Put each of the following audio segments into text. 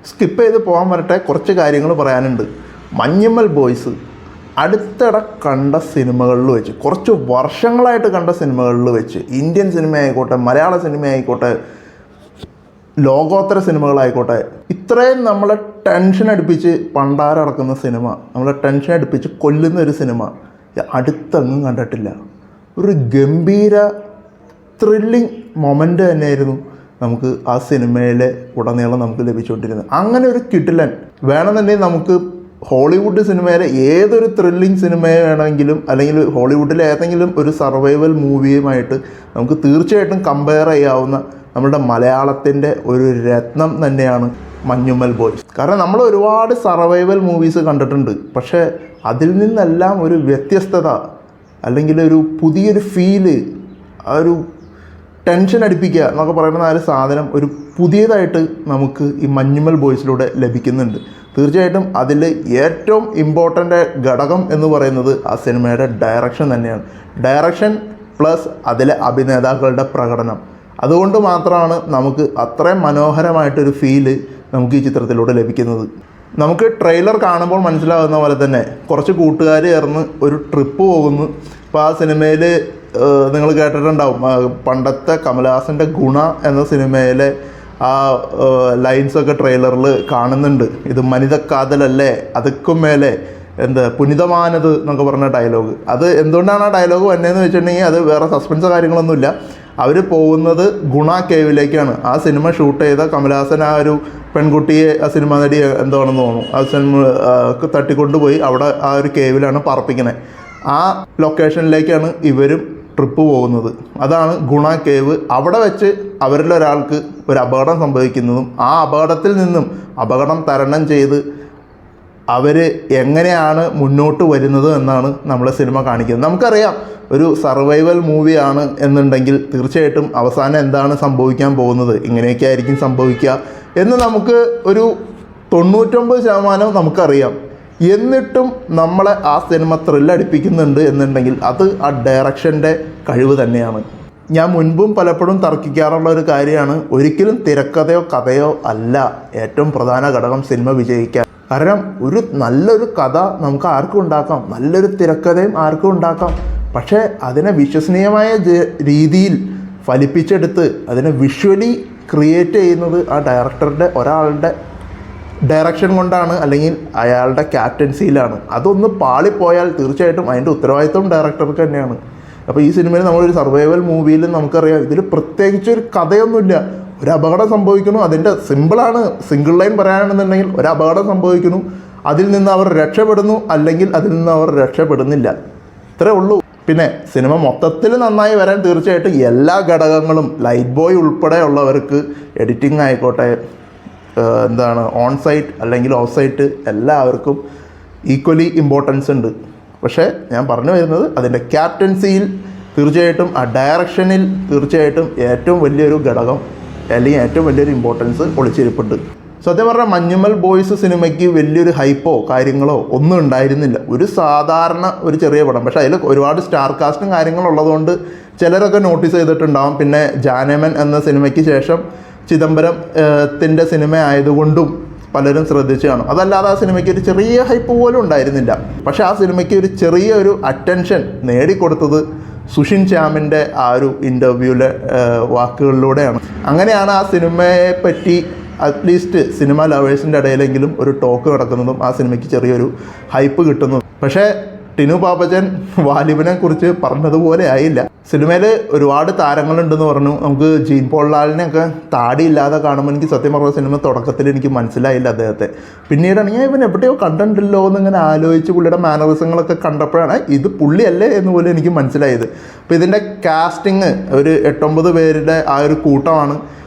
Skip ചെയ്ത് പോകാൻ വരട്ടെ, കുറച്ച് കാര്യങ്ങൾ പറയാനുണ്ട്. മഞ്ഞുമ്മൽ ബോയ്സ് അടുത്തിടെ കണ്ട സിനിമകളിൽ വെച്ച്, കുറച്ച് വർഷങ്ങളായിട്ട് കണ്ട സിനിമകളിൽ വെച്ച്, ഇന്ത്യൻ സിനിമ ആയിക്കോട്ടെ, മലയാള സിനിമ ആയിക്കോട്ടെ, ലോകോത്തര സിനിമകളായിക്കോട്ടെ, ഇത്രയും നമ്മളെ ടെൻഷൻ അടുപ്പിച്ച് പണ്ടാരടക്കുന്ന സിനിമ, നമ്മളെ ടെൻഷൻ അടുപ്പിച്ച് കൊല്ലുന്ന ഒരു സിനിമ അടുത്തെങ്ങും കണ്ടിട്ടില്ല. ഒരു ഗംഭീര ത്രില്ലിങ് മൊമെൻ്റ് തന്നെയായിരുന്നു നമുക്ക് ആ സിനിമയിലെ ഉടനീളം നമുക്ക് ലഭിച്ചുകൊണ്ടിരുന്നത്. അങ്ങനെ ഒരു കിടിലൻ വേണമെന്നുണ്ടെങ്കിൽ നമുക്ക് ഹോളിവുഡ് സിനിമയിലെ ഏതൊരു ത്രില്ലിങ് സിനിമയെ വേണമെങ്കിലും, അല്ലെങ്കിൽ ഹോളിവുഡിലെ ഏതെങ്കിലും ഒരു സർവൈവൽ മൂവിയുമായിട്ട് നമുക്ക് തീർച്ചയായിട്ടും കമ്പയർ ചെയ്യാവുന്ന നമ്മുടെ മലയാളത്തിൻ്റെ ഒരു രത്നം തന്നെയാണ് മഞ്ഞുമ്മൽ ബോയ്സ്. കാരണം നമ്മൾ ഒരുപാട് സർവൈവൽ മൂവീസ് കണ്ടിട്ടുണ്ട്, പക്ഷേ അതിൽ നിന്നെല്ലാം ഒരു വ്യത്യസ്തത, അല്ലെങ്കിൽ ഒരു പുതിയൊരു ഫീല്, ആ ഒരു ടെൻഷൻ അടുപ്പിക്കുക എന്നൊക്കെ പറയുന്ന ആ ഒരു സാധനം ഒരു പുതിയതായിട്ട് നമുക്ക് ഈ മഞ്ഞുമ്മൽ ബോയ്സിലൂടെ ലഭിക്കുന്നുണ്ട്. തീർച്ചയായിട്ടും അതിൽ ഏറ്റവും ഇമ്പോർട്ടൻ്റ് ഘടകം എന്ന് പറയുന്നത് ആ സിനിമയുടെ ഡയറക്ഷൻ തന്നെയാണ്. ഡയറക്ഷൻ പ്ലസ് അതിലെ അഭിനേതാക്കളുടെ പ്രകടനം, അതുകൊണ്ട് മാത്രമാണ് നമുക്ക് അത്രയും മനോഹരമായിട്ടൊരു ഫീല് നമുക്ക് ഈ ചിത്രത്തിലൂടെ ലഭിക്കുന്നത്. നമുക്ക് ട്രെയിലർ കാണുമ്പോൾ മനസ്സിലാകുന്ന പോലെ തന്നെ കുറച്ച് കൂട്ടുകാർ ചേർന്ന് ഒരു ട്രിപ്പ് പോകുന്നു. ഇപ്പോൾ ആ സിനിമയിൽ നിങ്ങൾ കേട്ടിട്ടുണ്ടാവും, പണ്ടത്തെ കമലഹാസൻ്റെ ഗുണ എന്ന സിനിമയിലെ ആ ലൈൻസൊക്കെ ട്രെയിലറിൽ കാണുന്നുണ്ട്. ഇത് മനിതക്കാതലല്ലേ അതുക്കും മേലെ പുനിതമാനത് എന്നൊക്കെ പറഞ്ഞ ഡയലോഗ്. അത് എന്തുകൊണ്ടാണ് ആ ഡയലോഗ് വന്നതെന്ന് വെച്ചിട്ടുണ്ടെങ്കിൽ അത് വേറെ സസ്പെൻസോ കാര്യങ്ങളൊന്നുമില്ല. അവർ പോകുന്നത് ഗുണ കേവിലേക്കാണ്. ആ സിനിമ ഷൂട്ട് ചെയ്ത കമലഹാസൻ ആ ഒരു പെൺകുട്ടിയെ, ആ സിനിമ നടി എന്താണെന്ന് തോന്നുന്നു, ആ സിനിമ തട്ടിക്കൊണ്ടുപോയി അവിടെ ആ ഒരു കേവിലാണ് പാർപ്പിക്കണേ. ആ ലൊക്കേഷനിലേക്കാണ് ഇവരും ട്രിപ്പ് പോകുന്നത്. അതാണ് ഗുണ കേവ്. അവിടെ വെച്ച് അവരിൽ ഒരാൾക്ക് ഒരു അപകടം സംഭവിക്കുന്നതും ആ അപകടത്തിൽ നിന്നും അപകടം തരണം ചെയ്ത് അവർ എങ്ങനെയാണ് മുന്നോട്ട് വരുന്നത് എന്നാണ് നമ്മളെ സിനിമ കാണിക്കുന്നത്. നമുക്കറിയാം ഒരു സർവൈവൽ മൂവിയാണ് എന്നുണ്ടെങ്കിൽ തീർച്ചയായിട്ടും അവസാനം എന്താണ് സംഭവിക്കാൻ പോകുന്നത്, ഇങ്ങനെയൊക്കെ ആയിരിക്കും സംഭവിക്കുക എന്ന് നമുക്ക് ഒരു 99% നമുക്കറിയാം. എന്നിട്ടും നമ്മളെ ആ സിനിമ ത്രില്ലടിപ്പിക്കുന്നുണ്ട് എന്നുണ്ടെങ്കിൽ അത് ആ ഡയറക്ഷൻ്റെ കഴിവ് തന്നെയാണ്. ഞാൻ മുൻപും പലപ്പോഴും തർക്കിക്കാറുള്ള ഒരു കാര്യമാണ്, ഒരിക്കലും തിരക്കഥയോ കഥയോ അല്ല ഏറ്റവും പ്രധാന ഘടകം സിനിമ വിജയിക്കാൻ. കാരണം ഒരു നല്ലൊരു കഥ നമുക്ക് ആർക്കും ഉണ്ടാക്കാം, നല്ലൊരു തിരക്കഥയും ആർക്കും ഉണ്ടാക്കാം. പക്ഷേ അതിനെ വിശ്വസനീയമായ രീതിയിൽ ഫലിപ്പിച്ചെടുത്ത് അതിനെ വിഷ്വലി ക്രിയേറ്റ് ചെയ്യുന്നത് ആ ഡയറക്ടറുടെ ഒരാളുടെ ഡയറക്ഷൻ കൊണ്ടാണ്, അല്ലെങ്കിൽ അയാളുടെ ക്യാപ്റ്റൻസിയിലാണ്. അതൊന്ന് പാളിപ്പോയാൽ തീർച്ചയായിട്ടും അതിൻ്റെ ഉത്തരവാദിത്വം ഡയറക്ടർക്ക് തന്നെയാണ്. അപ്പോൾ ഈ സിനിമയിൽ നമ്മളൊരു സർവൈവൽ മൂവിയിൽ നമുക്കറിയാം ഇതിൽ പ്രത്യേകിച്ചൊരു കഥയൊന്നുമില്ല. ഒരു അപകടം സംഭവിക്കുന്നു, അതിൻ്റെ സിമ്പിളാണ്, സിംഗിൾ ലൈൻ പറയാനാണെന്നുണ്ടെങ്കിൽ ഒരു അപകടം സംഭവിക്കുന്നു, അതിൽ നിന്ന് അവർ രക്ഷപ്പെടുന്നു, അല്ലെങ്കിൽ അതിൽ നിന്ന് അവർ രക്ഷപ്പെടുന്നില്ല, ഇത്രേ ഉള്ളൂ. പിന്നെ സിനിമ മൊത്തത്തിൽ നന്നായി വരാൻ തീർച്ചയായിട്ടും എല്ലാ ഘടകങ്ങളും, ലൈറ്റ് ബോയ് ഉൾപ്പെടെയുള്ളവർക്ക് എഡിറ്റിംഗ് ആയിക്കോട്ടെ, ഓൺ സൈറ്റ് അല്ലെങ്കിൽ ഓഫ് സൈറ്റ്, എല്ലാവർക്കും ഈക്വലി ഇമ്പോർട്ടൻസ് ഉണ്ട്. പക്ഷേ ഞാൻ പറഞ്ഞു വരുന്നത് അതിൻ്റെ ക്യാപ്റ്റൻസിയിൽ തീർച്ചയായിട്ടും ആ ഡയറക്ഷനിൽ തീർച്ചയായിട്ടും ഏറ്റവും വലിയൊരു ഘടകം അല്ലെങ്കിൽ ഏറ്റവും വലിയൊരു ഇമ്പോർട്ടൻസ് ഒളിച്ചിരിപ്പുണ്ട്. സത്യം പറഞ്ഞാൽ മഞ്ഞുമ്മൽ ബോയ്സ് സിനിമയ്ക്ക് വലിയൊരു ഹൈപ്പോ കാര്യങ്ങളോ ഒന്നും ഉണ്ടായിരുന്നില്ല. ഒരു സാധാരണ ഒരു ചെറിയ പടം, പക്ഷേ അതിൽ ഒരുപാട് സ്റ്റാർ കാസ്റ്റും കാര്യങ്ങളുള്ളതുകൊണ്ട് ചിലരൊക്കെ നോട്ടീസ് ചെയ്തിട്ടുണ്ടാവും. പിന്നെ ജാനമൻ എന്ന സിനിമയ്ക്ക് ശേഷം ചിദംബരത്തിൻ്റെ സിനിമ ആയതുകൊണ്ടും പലരും ശ്രദ്ധിച്ചു കാണും. അതല്ലാതെ ആ സിനിമയ്ക്ക് ഒരു ചെറിയ ഹൈപ്പ് പോലും ഉണ്ടായിരുന്നില്ല. പക്ഷേ ആ സിനിമയ്ക്ക് ഒരു ചെറിയൊരു അറ്റൻഷൻ നേടിക്കൊടുത്തത് സുഷിൻ ശ്യാമിൻ്റെ ആ ഒരു ഇൻ്റർവ്യൂവിലെ വാക്കുകളിലൂടെയാണ്. അങ്ങനെയാണ് ആ സിനിമയെ പറ്റി അറ്റ്ലീസ്റ്റ് സിനിമ ലവേഴ്സിൻ്റെ ഇടയിലെങ്കിലും ഒരു ടോക്ക് നടക്കുന്നതും ആ സിനിമയ്ക്ക് ചെറിയൊരു ഹൈപ്പ് കിട്ടുന്നതും. പക്ഷേ ടിനു പാപ്പച്ചൻ വാലിബനെ കുറിച്ച് പറഞ്ഞതുപോലെ ആയില്ല. സിനിമയിൽ ഒരുപാട് താരങ്ങളുണ്ടെന്ന് പറഞ്ഞു. നമുക്ക് ജീൻ പോൾലാലിനെയൊക്കെ താടിയില്ലാതെ കാണുമ്പോൾ എനിക്ക് സത്യം പറഞ്ഞ സിനിമ തുടക്കത്തിൽ എനിക്ക് മനസ്സിലായില്ല അദ്ദേഹത്തെ. പിന്നീടാണ് ഞാൻ ഇവൻ എവിടെയോ കണ്ടിട്ടുണ്ടല്ലോ എന്നിങ്ങനെ ആലോചിച്ച് പുള്ളിയുടെ മാനറിസങ്ങളൊക്കെ കണ്ടപ്പോഴാണ് ഇത് പുള്ളിയല്ലേ എന്ന് പോലും എനിക്ക് മനസ്സിലായത്. അപ്പോൾ ഇതിൻ്റെ കാസ്റ്റിങ് ഒരു 8-9 പേരുടെ ആ ഒരു കൂട്ടമാണ്.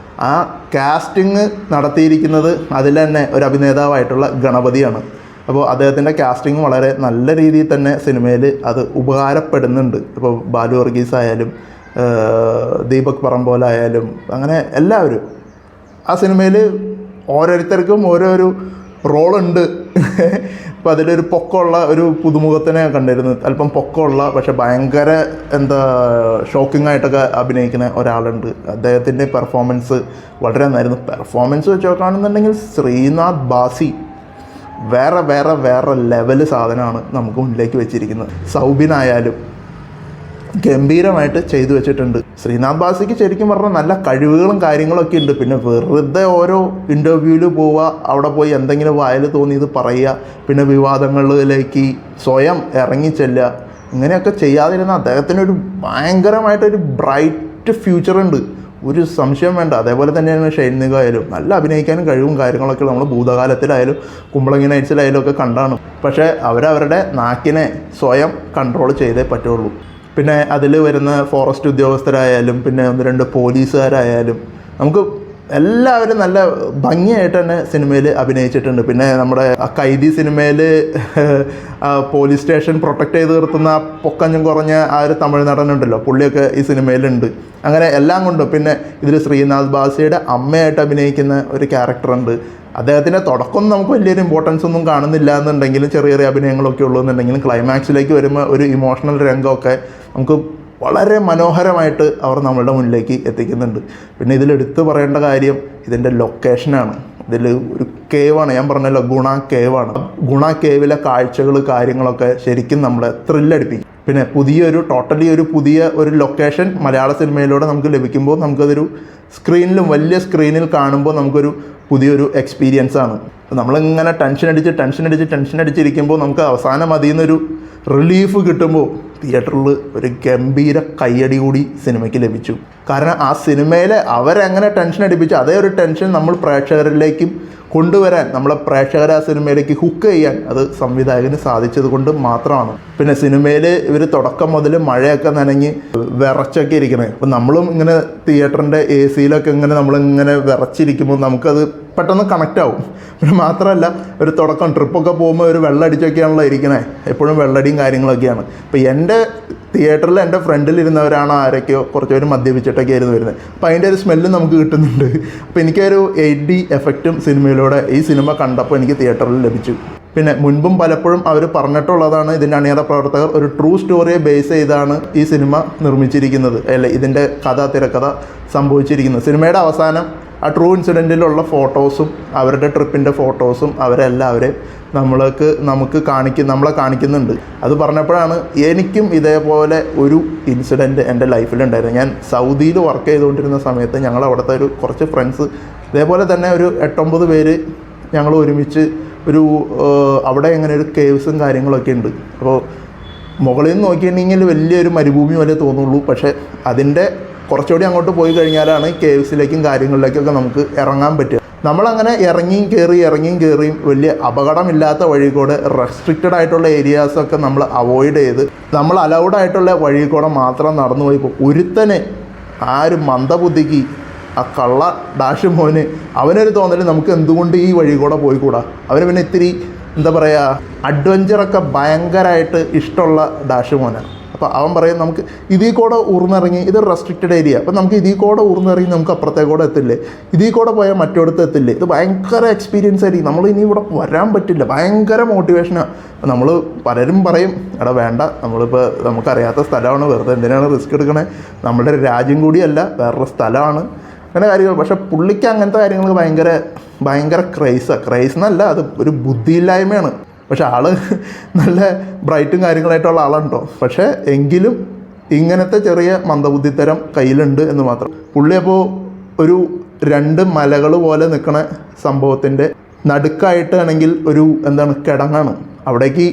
ആ കാസ്റ്റിങ് നടത്തിയിരിക്കുന്നത് അതിൽ തന്നെ ഒരു അഭിനേതാവായിട്ടുള്ള ഗണപതിയാണ്. അപ്പോൾ അദ്ദേഹത്തിൻ്റെ കാസ്റ്റിംഗ് വളരെ നല്ല രീതിയിൽ തന്നെ സിനിമയിൽ അത് ഉപകാരപ്പെടുന്നുണ്ട്. ഇപ്പോൾ ബാലു വർഗീസ് ആയാലും ദീപക് പറമ്പോലായാലും അങ്ങനെ എല്ലാവരും ആ സിനിമയിൽ ഓരോരുത്തർക്കും ഓരോരു റോളുണ്ട്. അപ്പോൾ അതിലൊരു പൊക്കമുള്ള ഒരു പുതുമുഖത്തിനെ കണ്ടിരുന്നു, അല്പം പൊക്കമുള്ള പക്ഷെ ഭയങ്കര എന്താ ഷോക്കിംഗ് ആയിട്ടൊക്കെ അഭിനയിക്കുന്ന ഒരാളുണ്ട്. അദ്ദേഹത്തിൻ്റെ പെർഫോമൻസ് വളരെ നന്നായിരുന്നു. പെർഫോമൻസ് വെച്ച് നോക്കുകയാണെന്നുണ്ടെങ്കിൽ ശ്രീനാഥ് ബാസി വേറെ വേറെ വേറെ ലെവല് സാധനമാണ് നമുക്ക് മുന്നിലേക്ക് വെച്ചിരിക്കുന്നത്. സൗബിനായാലും ഗംഭീരമായിട്ട് ചെയ്തു വെച്ചിട്ടുണ്ട്. ശ്രീനാഥ് ബാസിക്ക് ശരിക്കും പറഞ്ഞാൽ നല്ല കഴിവുകളും കാര്യങ്ങളൊക്കെ ഉണ്ട്. പിന്നെ വെറുതെ ഓരോ ഇൻ്റർവ്യൂവിൽ പോവുക, അവിടെ പോയി എന്തെങ്കിലും വായിൽ തോന്നിയത് പറയുക, പിന്നെ വിവാദങ്ങളിലേക്ക് സ്വയം ഇറങ്ങിച്ചെല്ലുക, ഇങ്ങനെയൊക്കെ ചെയ്യാതിരുന്ന അദ്ദേഹത്തിനൊരു ഭയങ്കരമായിട്ടൊരു ബ്രൈറ്റ് ഫ്യൂച്ചറുണ്ട്, ഒരു സംശയം വേണ്ട. അതേപോലെ തന്നെയാണ് ഷൈൻ നിഗം ആയാലും നല്ല അഭിനയിക്കാനും കഴിവും കാര്യങ്ങളൊക്കെ നമ്മൾ ഭൂതകാലത്തിലായാലും കുമ്പളങ്ങി നൈറ്റ്സിലായാലും ഒക്കെ കണ്ടാണ്. പക്ഷേ അവരവരുടെ നാക്കിനെ സ്വയം കൺട്രോൾ ചെയ്തേ പറ്റുള്ളൂ. പിന്നെ അതിൽ വരുന്ന ഫോറസ്റ്റ് ഉദ്യോഗസ്ഥരായാലും പിന്നെ 1-2 പോലീസുകാരായാലും നമുക്ക് എല്ലാവരും നല്ല ഭംഗിയായിട്ട് തന്നെ സിനിമയിൽ അഭിനയിച്ചിട്ടുണ്ട്. പിന്നെ നമ്മുടെ കൈദി സിനിമയിൽ പോലീസ് സ്റ്റേഷൻ പ്രൊട്ടക്റ്റ് ചെയ്ത് നിർത്തുന്ന പൊക്കഞ്ഞും കുറഞ്ഞ ആ ഒരു തമിഴ് നടനുണ്ടല്ലോ, പുള്ളിയൊക്കെ ഈ സിനിമയിലുണ്ട്. അങ്ങനെ എല്ലാം കൊണ്ടും പിന്നെ ഇതിൽ ശ്രീനാഥ് ബാസിയുടെ അമ്മയായിട്ട് അഭിനയിക്കുന്ന ഒരു ക്യാരക്ടറുണ്ട്. അദ്ദേഹത്തിൻ്റെ തുടക്കം നമുക്ക് വലിയൊരു ഇമ്പോർട്ടൻസ് ഒന്നും കാണുന്നില്ല എന്നുണ്ടെങ്കിലും ചെറിയ ചെറിയ അഭിനയങ്ങളൊക്കെ ഉള്ളൂ എന്നുണ്ടെങ്കിലും ക്ലൈമാക്സിലേക്ക് വരുമ്പോൾ ഒരു ഇമോഷണൽ രംഗമൊക്കെ നമുക്ക് വളരെ മനോഹരമായിട്ട് അവർ നമ്മളുടെ മുന്നിലേക്ക് എത്തിക്കുന്നുണ്ട്. പിന്നെ ഇതിലെടുത്ത് പറയേണ്ട കാര്യം ഇതിൻ്റെ ലൊക്കേഷനാണ്. ഇതിൽ ഒരു കേവാണ്, ഞാൻ പറഞ്ഞല്ലോ ഗുണ കേവാണ്. ഗുണ കേവിലെ കാഴ്ചകൾ കാര്യങ്ങളൊക്കെ ശരിക്കും നമ്മളെ ത്രില്ലടിപ്പിക്കും. പിന്നെ ടോട്ടലി ഒരു പുതിയ ഒരു ലൊക്കേഷൻ മലയാള സിനിമയിലൂടെ നമുക്ക് ലഭിക്കുമ്പോൾ നമുക്കതൊരു സ്ക്രീനിലും വലിയ സ്ക്രീനിൽ കാണുമ്പോൾ നമുക്കൊരു പുതിയൊരു എക്സ്പീരിയൻസ് ആണ്. നമ്മളിങ്ങനെ ടെൻഷൻ അടിച്ചിരിക്കുമ്പോൾ നമുക്ക് അവസാനം അതിൽ നിന്നൊരു റിലീഫ് കിട്ടുമ്പോൾ തിയേറ്ററിൽ ഒരു ഗംഭീര കയ്യടി കൂടി സിനിമയ്ക്ക് ലഭിച്ചു. കാരണം ആ സിനിമയിലെ അവരെങ്ങനെ ടെൻഷൻ അടിപ്പിച്ചു അതേ ഒരു ടെൻഷൻ നമ്മൾ പ്രേക്ഷകരിലേക്കും കൊണ്ടുവരാൻ, നമ്മളെ പ്രേക്ഷകരെ ആ സിനിമയിലേക്ക് ഹുക്ക് ചെയ്യാൻ അത് സംവിധായകന് സാധിച്ചത് കൊണ്ട് മാത്രമാണ്. പിന്നെ സിനിമയിൽ ഇവർ തുടക്കം മുതൽ മഴയൊക്കെ നനഞ്ഞ് വിറച്ചൊക്കെ ഇരിക്കണേ. അപ്പം നമ്മളും ഇങ്ങനെ തിയേറ്ററിൻ്റെ AC-യിലൊക്കെ നമ്മളിങ്ങനെ വിറച്ചിരിക്കുമ്പോൾ നമുക്കത് പെട്ടെന്ന് കണക്റ്റ് ആവും. പിന്നെ മാത്രമല്ല ഒരു തുടക്കം ട്രിപ്പൊക്കെ പോകുമ്പോൾ ഒരു വെള്ളമടിച്ചൊക്കെയാണല്ലോ ഇരിക്കണേ, എപ്പോഴും വെള്ളടിയും കാര്യങ്ങളൊക്കെയാണ്. അപ്പോൾ എൻ്റെ തിയേറ്ററിൽ എൻ്റെ ഫ്രണ്ടിലിരുന്നവരാണ് ആരൊക്കെയോ കുറച്ച് പേര് മദ്യപിച്ചിട്ടൊക്കെ ആയിരുന്നു വരുന്നത്. അപ്പോൾ അതിൻ്റെ ഒരു സ്മെല്ലും നമുക്ക് കിട്ടുന്നുണ്ട്. അപ്പോൾ എനിക്കൊരു 8D എഫക്റ്റും സിനിമയിലൂടെ ഈ സിനിമ കണ്ടപ്പോൾ എനിക്ക് തിയേറ്ററിൽ ലഭിച്ചു. പിന്നെ മുൻപും പലപ്പോഴും അവർ പറഞ്ഞിട്ടുള്ളതാണ്, ഇതിൻ്റെ അണിയറ പ്രവർത്തകർ ഒരു ട്രൂ സ്റ്റോറിയെ ബേസ് ചെയ്താണ് ഈ സിനിമ നിർമ്മിച്ചിരിക്കുന്നത്, അല്ലെ ഇതിൻ്റെ തിരക്കഥ സംഭവിച്ചിരിക്കുന്നത്. സിനിമയുടെ അവസാനം ആ ട്രൂ ഇൻസിഡൻറ്റിലുള്ള ഫോട്ടോസും അവരുടെ ട്രിപ്പിൻ്റെ ഫോട്ടോസും അവരെല്ലാവരെയും നമ്മളെ കാണിക്കുന്നുണ്ട്. അത് പറഞ്ഞപ്പോഴാണ് എനിക്കും ഇതേപോലെ ഒരു ഇൻസിഡൻറ്റ് എൻ്റെ ലൈഫിലുണ്ടായിരുന്നു. ഞാൻ സൗദിയിൽ വർക്ക് ചെയ്തുകൊണ്ടിരുന്ന സമയത്ത് ഞങ്ങൾ അവിടുത്തെ കുറച്ച് ഫ്രണ്ട്സ് ഇതേപോലെ തന്നെ ഒരു 8-9 പേര് ഞങ്ങൾ ഒരുമിച്ച് അവിടെ ഇങ്ങനെ ഒരു കേവ്സും കാര്യങ്ങളൊക്കെ ഉണ്ട്. അപ്പോൾ മുകളിൽ നിന്ന് നോക്കിയിട്ടുണ്ടെങ്കിൽ വലിയൊരു മരുഭൂമി പോലെ തോന്നുള്ളൂ. പക്ഷേ അതിൻ്റെ കുറച്ചുകൂടി അങ്ങോട്ട് പോയി കഴിഞ്ഞാലാണ് കേവ്സിലേക്കും കാര്യങ്ങളിലേക്കൊക്കെ നമുക്ക് ഇറങ്ങാൻ പറ്റുക. നമ്മളങ്ങനെ ഇറങ്ങിയും കയറിയും വലിയ അപകടമില്ലാത്ത വഴി കൂടെ റെസ്ട്രിക്റ്റഡ് ആയിട്ടുള്ള ഏരിയാസൊക്കെ നമ്മൾ അവോയ്ഡ് ചെയ്ത് നമ്മൾ അലൗഡ് ആയിട്ടുള്ള വഴി കൂടെ മാത്രം നടന്നു പോയപ്പോൾ ഒരുത്തനെ ആ ഒരു മന്ദബുദ്ധിക്ക് ആ കള്ള ഡാഷ് മോന് അവനൊരു തോന്നൽ നമുക്ക് എന്തുകൊണ്ട് ഈ വഴി കൂടെ പോയിക്കൂടാ. അവന് പിന്നെ ഇത്തിരി എന്താ പറയുക അഡ്വഞ്ചറൊക്കെ ഭയങ്കരമായിട്ട് ഇഷ്ടമുള്ള ഡാഷ് മോനാണ്. അപ്പോൾ അവൻ പറയും നമുക്ക് ഇതിൽ കൂടെ ഊർന്നിറങ്ങി, ഇത് റെസ്ട്രിക്റ്റഡ് ഏരിയ, അപ്പോൾ നമുക്ക് ഇതിൽ കൂടെ ഊർന്നിറങ്ങി നമുക്ക് അപ്പുറത്തേക്കൂടെ എത്തില്ലേ, ഇതിൽ കൂടെ പോയാൽ മറ്റൊടുത്ത് എത്തില്ലേ, ഇത് ഭയങ്കര എക്സ്പീരിയൻസ് ആയിരിക്കും, നമ്മൾ ഇനി ഇവിടെ വരാൻ പറ്റില്ല, ഭയങ്കര മോട്ടിവേഷനാണ്. നമ്മൾ പലരും പറയും എടാ വേണ്ട, നമുക്കറിയാത്ത സ്ഥലമാണ്, വെറുതെ എന്തിനാണ് റിസ്ക് എടുക്കണേ, നമ്മുടെ രാജ്യം കൂടിയല്ല വേറൊരു സ്ഥലമാണ്, അങ്ങനെ കാര്യങ്ങൾ. പക്ഷേ പുള്ളിക്ക് അങ്ങനത്തെ കാര്യങ്ങൾക്ക് ഭയങ്കര ക്രൈസ് എന്നല്ല, അത് ഒരു ബുദ്ധിയില്ലായ്മയാണ്. പക്ഷെ ആൾ നല്ല ബ്രൈറ്റും കാര്യങ്ങളായിട്ടുള്ള ആളാണ് കേട്ടോ. പക്ഷേ എങ്കിലും ഇങ്ങനത്തെ ചെറിയ മന്ദബുദ്ധിത്തരം കയ്യിലുണ്ട് എന്ന് മാത്രം. പുള്ളി അപ്പോൾ ഒരു 2 മലകൾ പോലെ നിൽക്കണ സംഭവത്തിൻ്റെ നടുക്കായിട്ടാണെങ്കിൽ ഒരു കിടങ്ങാണ്. അവിടേക്ക്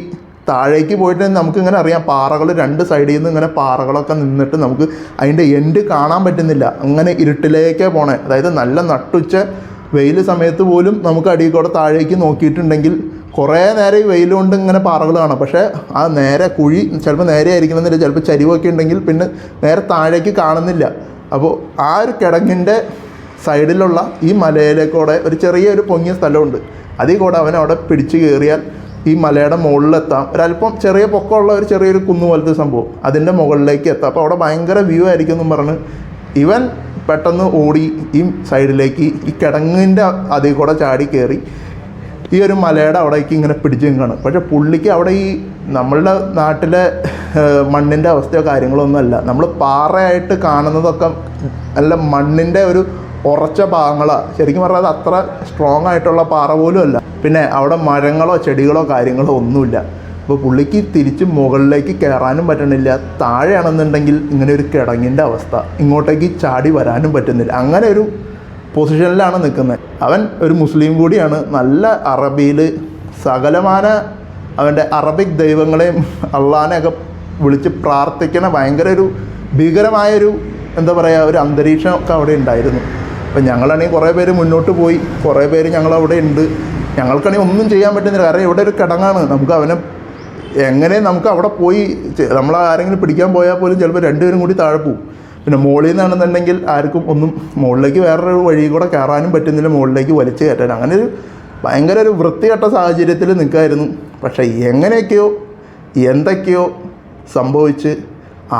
താഴേക്ക് പോയിട്ട് നമുക്കിങ്ങനെ അറിയാം, പാറകൾ 2 സൈഡിൽ നിന്ന് ഇങ്ങനെ പാറകളൊക്കെ നിന്നിട്ട് നമുക്ക് അതിൻ്റെ എൻഡ് കാണാൻ പറ്റുന്നില്ല, അങ്ങനെ ഇരുട്ടിലേക്കേ പോണേ. അതായത് നല്ല നട്ടുച്ച വെയിൽ സമയത്ത് പോലും നമുക്ക് അടിയിൽ കൂടെ താഴേക്ക് നോക്കിയിട്ടുണ്ടെങ്കിൽ കുറേ നേരം ഈ വെയിൽ കൊണ്ട് ഇങ്ങനെ പാറകൾ കാണാം. പക്ഷേ ആ നേരെ കുഴി ചിലപ്പോൾ നേരെ ആയിരിക്കണമെന്നില്ല, ചിലപ്പോൾ ചരിവൊക്കെ ഉണ്ടെങ്കിൽ പിന്നെ നേരെ താഴേക്ക് കാണുന്നില്ല. അപ്പോൾ ആ ഒരു കിടങ്ങിൻ്റെ സൈഡിലുള്ള ഈ മലയിലേക്കൂടെ ഒരു ചെറിയൊരു പൊങ്ങിയ സ്ഥലമുണ്ട്, അതിൽ കൂടെ അവനവിടെ പിടിച്ച് കയറിയാൽ ഈ മലയുടെ മുകളിലെത്താം. ഒരല്പം ചെറിയ പൊക്കമുള്ള ഒരു ചെറിയൊരു കുന്നു പോലത്തെ സംഭവം, അതിൻ്റെ മുകളിലേക്ക് എത്താം. അപ്പോൾ അവിടെ ഭയങ്കര വ്യൂ ആയിരിക്കും എന്നും പറഞ്ഞ് ഇവൻ പെട്ടെന്ന് ഓടി ഈ സൈഡിലേക്ക് ഈ കിടങ്ങിൻ്റെ അതിൽ കൂടെ ചാടി കയറി ഈ ഒരു മലയുടെ അവിടേക്ക് ഇങ്ങനെ പിടിച്ച് നിൽക്കുകയാണ്. പക്ഷേ പുള്ളിക്ക് അവിടെ ഈ നമ്മളുടെ നാട്ടിലെ മണ്ണിൻ്റെ അവസ്ഥയോ കാര്യങ്ങളോ ഒന്നുമല്ല. നമ്മൾ പാറയായിട്ട് കാണുന്നതൊക്കെ നല്ല മണ്ണിൻ്റെ ഒരു ഉറച്ച ഭാഗങ്ങളാണ്. ശരിക്കും പറഞ്ഞാൽ അത് അത്ര സ്ട്രോങ് ആയിട്ടുള്ള പാറ പോലും അല്ല. പിന്നെ അവിടെ മരങ്ങളോ ചെടികളോ കാര്യങ്ങളോ ഒന്നുമില്ല. അപ്പോൾ പുള്ളിക്ക് തിരിച്ച് മുകളിലേക്ക് കയറാനും പറ്റണില്ല. താഴെയാണെന്നുണ്ടെങ്കിൽ ഇങ്ങനെ ഒരു കിടങ്ങിൻ്റെ അവസ്ഥ, ഇങ്ങോട്ടേക്ക് ചാടി വരാനും പറ്റുന്നില്ല. അങ്ങനെ ഒരു പൊസിഷനിലാണ് നിൽക്കുന്നത്. അവൻ ഒരു മുസ്ലിം കൂടിയാണ്. നല്ല അറബിയിൽ സകലമാന അവൻ്റെ അറബിക് ദൈവങ്ങളെയും അള്ളാനെയൊക്കെ വിളിച്ച് പ്രാർത്ഥിക്കണ ഭയങ്കര ഒരു ഭീകരമായൊരു എന്താ പറയുക ഒരു അന്തരീക്ഷമൊക്കെ അവിടെ ഉണ്ടായിരുന്നു. അപ്പം ഞങ്ങളാണെങ്കിൽ കുറേ പേര് മുന്നോട്ട് പോയി, കുറേ പേര് ഞങ്ങളവിടെ ഉണ്ട്. ഞങ്ങൾക്കാണെങ്കിൽ ഒന്നും ചെയ്യാൻ പറ്റുന്നില്ല. കാരണം ഇവിടെ ഒരു കിടങ്ങാണ്. നമുക്ക് അവനെ എങ്ങനെ നമുക്ക് അവിടെ പോയി നമ്മൾ ആരെങ്കിലും പിടിക്കാൻ പോയാൽ പോലും ചിലപ്പോൾ രണ്ടുപേരും കൂടി താഴെ പോവും. പിന്നെ മുകളിൽ നിന്നാണെന്നുണ്ടെങ്കിൽ ആർക്കും ഒന്നും മുകളിലേക്ക് വേറൊരു വഴി കൂടെ കയറാനും പറ്റുന്നില്ല, മുകളിലേക്ക് വലിച്ചു കയറ്റാൻ. അങ്ങനെ ഒരു ഭയങ്കര ഒരു വൃത്തികെട്ട സാഹചര്യത്തിൽ നിൽക്കുമായിരുന്നു. പക്ഷേ എങ്ങനെയൊക്കെയോ എന്തൊക്കെയോ സംഭവിച്ച്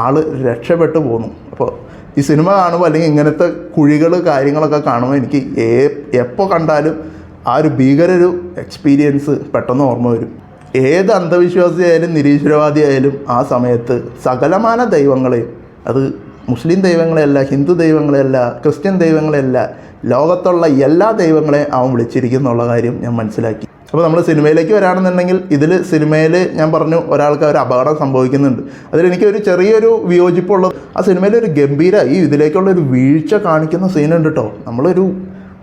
ആൾ രക്ഷപ്പെട്ടു പോന്നു. അപ്പോൾ ഈ സിനിമ കാണുമ്പോൾ അല്ലെങ്കിൽ ഇങ്ങനത്തെ കുഴികൾ കാര്യങ്ങളൊക്കെ കാണുമ്പോൾ എനിക്ക് എപ്പോൾ കണ്ടാലും ആ ഒരു ഭീകരൊരു എക്സ്പീരിയൻസ് പെട്ടെന്ന് ഓർമ്മ വരും. ഏത് അന്ധവിശ്വാസിയായാലും നിരീശ്വരവാദിയായാലും ആ സമയത്ത് സകലമാന ദൈവങ്ങളെയും, അത് മുസ്ലിം ദൈവങ്ങളെയല്ല, ഹിന്ദു ദൈവങ്ങളെയല്ല, ക്രിസ്ത്യൻ ദൈവങ്ങളെയല്ല, ലോകത്തുള്ള എല്ലാ ദൈവങ്ങളെയും അവൻ വിളിച്ചിരിക്കുന്നുള്ള കാര്യം ഞാൻ മനസ്സിലാക്കി. അപ്പോൾ നമ്മൾ സിനിമയിലേക്ക് വരാണെന്നുണ്ടെങ്കിൽ ഇതിൽ സിനിമയിൽ ഞാൻ പറഞ്ഞു ഒരാൾക്ക് ഒരു അപകടം സംഭവിക്കുന്നുണ്ട്. അതിലെനിക്ക് ഒരു ചെറിയൊരു വിയോജിപ്പുള്ളത്, ആ സിനിമയിലൊരു ഗംഭീര ഈ ഇതിലേക്കുള്ളൊരു വീഴ്ച കാണിക്കുന്ന സീനുണ്ട് കേട്ടോ. നമ്മളൊരു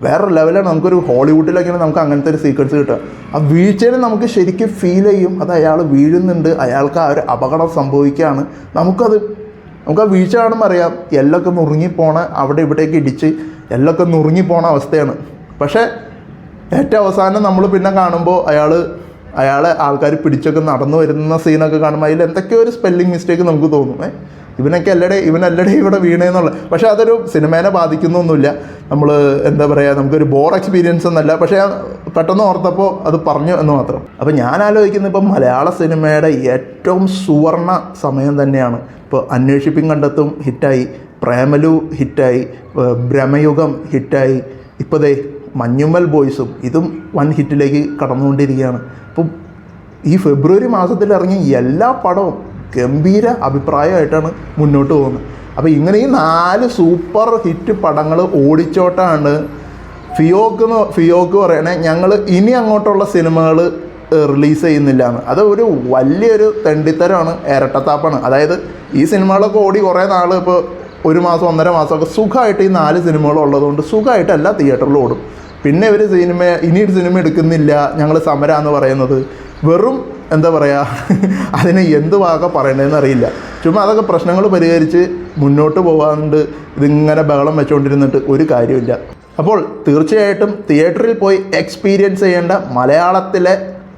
വേറെ ലെവലാണ്. നമുക്കൊരു ഹോളിവുഡിലൊക്കെയാണ് നമുക്ക് അങ്ങനത്തെ ഒരു സീക്വൻസ് കിട്ടുക. ആ വീഴ്ചയിൽ നമുക്ക് ശരിക്കും ഫീൽ ചെയ്യും. അത് അയാൾ വീഴുന്നുണ്ട്, അയാൾക്ക് ആ ഒരു അപകടം സംഭവിക്കുകയാണ്. നമുക്ക് ആ വീഴ്ച കാണുമ്പോൾ അറിയാം എല്ലൊക്കെ നുറുങ്ങിപ്പോണ, അവിടെ ഇവിടേക്ക് ഇടിച്ച് എല്ലൊക്കെ നുറുങ്ങിപ്പോണ അവസ്ഥയാണ്. പക്ഷേ ഏറ്റവും അവസാനം നമ്മൾ പിന്നെ കാണുമ്പോൾ അയാളെ ആൾക്കാർ പിടിച്ചൊക്കെ നടന്നു വരുന്ന സീനൊക്കെ കാണുമ്പോൾ അതിൽ എന്തൊക്കെയോ ഒരു സ്പെല്ലിംഗ് മിസ്റ്റേക്ക് നമുക്ക് തോന്നും. ഇവനല്ലടെ ഇവിടെ വീണേന്നുള്ള. പക്ഷേ അതൊരു സിനിമേനെ ബാധിക്കുന്നൊന്നുമില്ല. നമ്മൾ എന്താ പറയുക, നമുക്കൊരു ബോർ എക്സ്പീരിയൻസ് ഒന്നല്ല. പക്ഷേ പെട്ടെന്ന് ഓർത്തപ്പോൾ അത് പറഞ്ഞു എന്ന് മാത്രം. അപ്പോൾ ഞാൻ ആലോചിക്കുന്നത് ഇപ്പം മലയാള സിനിമയുടെ ഏറ്റവും സുവർണ സമയം തന്നെയാണ്. ഇപ്പോൾ അന്വേഷിപ്പിൻ കണ്ടെത്തും ഹിറ്റായി, പ്രേമലു ഹിറ്റായി, ഭ്രമയുഗം ഹിറ്റായി, ഇപ്പോൾ ദേ മഞ്ഞുമ്മൽ ബോയ്സും ഇതും വൺ ഹിറ്റിലേക്ക് കടന്നുകൊണ്ടിരിക്കുകയാണ്. അപ്പം ഈ ഫെബ്രുവരി മാസത്തിൽ ഇറങ്ങിയ എല്ലാ പടവും ഗംഭീര അഭിപ്രായമായിട്ടാണ് മുന്നോട്ട് പോകുന്നത്. അപ്പോൾ ഇങ്ങനെ ഈ 4 സൂപ്പർ ഹിറ്റ് പടങ്ങൾ ഓടിച്ചോട്ടാണ് ഫിയോക്ക് പറയണേ ഞങ്ങൾ ഇനി അങ്ങോട്ടുള്ള സിനിമകൾ റിലീസ് ചെയ്യുന്നില്ല എന്ന്. അത് ഒരു വലിയൊരു തെണ്ടിത്തരമാണ്, ഇരട്ടത്താപ്പാണ്. അതായത് ഈ സിനിമകളൊക്കെ ഓടി കുറേ നാൾ, ഇപ്പോൾ 1 മാസം 1.5 മാസമൊക്കെ സുഖമായിട്ട് ഈ 4 സിനിമകൾ ഉള്ളതുകൊണ്ട് സുഖമായിട്ട് എല്ലാ തിയേറ്ററിലും ഓടും. പിന്നെ ഇവർ ഇനി ഒരു സിനിമ എടുക്കുന്നില്ല, ഞങ്ങൾ സമരമെന്ന് പറയുന്നത് വെറും എന്താ പറയുക, അതിന് എന്ത് വാക്ക പറയണതെന്ന് അറിയില്ല. ചുമ്മാ അതൊക്കെ പ്രശ്നങ്ങൾ പരിഹരിച്ച് മുന്നോട്ട് പോകാറുണ്ട്. ഇതിങ്ങനെ ബഹളം വെച്ചുകൊണ്ടിരുന്നിട്ട് ഒരു കാര്യമില്ല. അപ്പോൾ തീർച്ചയായിട്ടും തിയേറ്ററിൽ പോയി എക്സ്പീരിയൻസ് ചെയ്യേണ്ട മലയാളത്തിലെ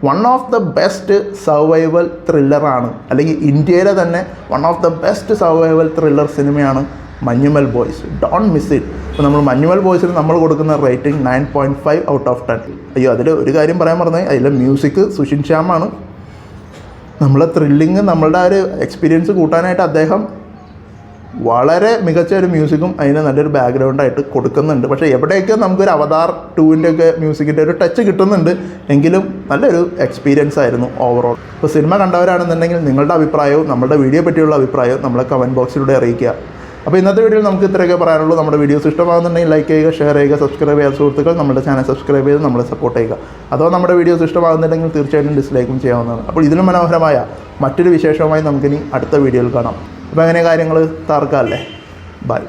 one of the best survival ത്രില്ലറാണ്, അല്ലെങ്കിൽ ഇന്ത്യയിലെ തന്നെ one of the best survival thriller സിനിമയാണ് Manjummel boys. Don't miss it. അപ്പോൾ നമ്മൾ മഞ്ഞുമ്മൽ ബോയ്സിന് നമ്മൾ കൊടുക്കുന്ന റേറ്റിംഗ് 9.5 ഔട്ട് ഓഫ് 10. അയ്യോ, അതിൽ ഒരു കാര്യം പറയാൻ പറഞ്ഞത്, അതിലെ മ്യൂസിക് സുഷിൻ ശ്യാമാണ്. നമ്മളെ ത്രില്ലിങ്, നമ്മളുടെ ആ ഒരു എക്സ്പീരിയൻസ് കൂട്ടാനായിട്ട് അദ്ദേഹം വളരെ മികച്ച ഒരു മ്യൂസിക്കും അതിന് നല്ലൊരു ബാക്ക്ഗ്രൗണ്ടായിട്ട് കൊടുക്കുന്നുണ്ട്. പക്ഷേ എവിടെയൊക്കെ നമുക്കൊരു അവതാർ 2-ൻ്റെ മ്യൂസിക്കിൻ്റെ ഒരു ടച്ച് കിട്ടുന്നുണ്ട്, എങ്കിലും നല്ലൊരു എക്സ്പീരിയൻസ് ആയിരുന്നു ഓവറോൾ. ഇപ്പോൾ സിനിമ കണ്ടവരാണെന്നുണ്ടെങ്കിൽ നിങ്ങളുടെ അഭിപ്രായവും നമ്മുടെ വീഡിയോ പറ്റിയുള്ള അഭിപ്രായവും നമ്മളെ കമൻറ്റ് ബോക്സിലൂടെ അറിയിക്കുക. അപ്പോൾ ഇന്നത്തെ വീഡിയോയിൽ നമുക്ക് ഇത്രയൊക്കെ പറയാനുള്ളൂ. നമ്മുടെ വീഡിയോസ് ഇഷ്ടമാകുന്നുണ്ടെങ്കിൽ ലൈക്ക് ചെയ്യുക, ഷെയർ ചെയ്യുക, സബ്സ്ക്രൈബ് ചെയ്യുക. സുഹൃത്തുക്കൾ നമ്മുടെ ചാനൽ സബ്സ്ക്രൈബ് ചെയ്ത് നമ്മളെ സപ്പോർട്ട് ചെയ്യുക. അഥവാ നമ്മുടെ വീഡിയോസ് ഇഷ്ടമാകുന്നുണ്ടെങ്കിൽ തീർച്ചയായിട്ടും ഡിസ്ലൈക്കും ചെയ്യാവുന്നതാണ്. അപ്പോൾ ഇതിലും മനോഹരമായ മറ്റൊരു വിശേഷവുമായി നമുക്കിനി അടുത്ത വീഡിയോയിൽ കാണാം. അപ്പോൾ അങ്ങനെ കാര്യങ്ങൾ താർക്കാമല്ലേ. ബൈ.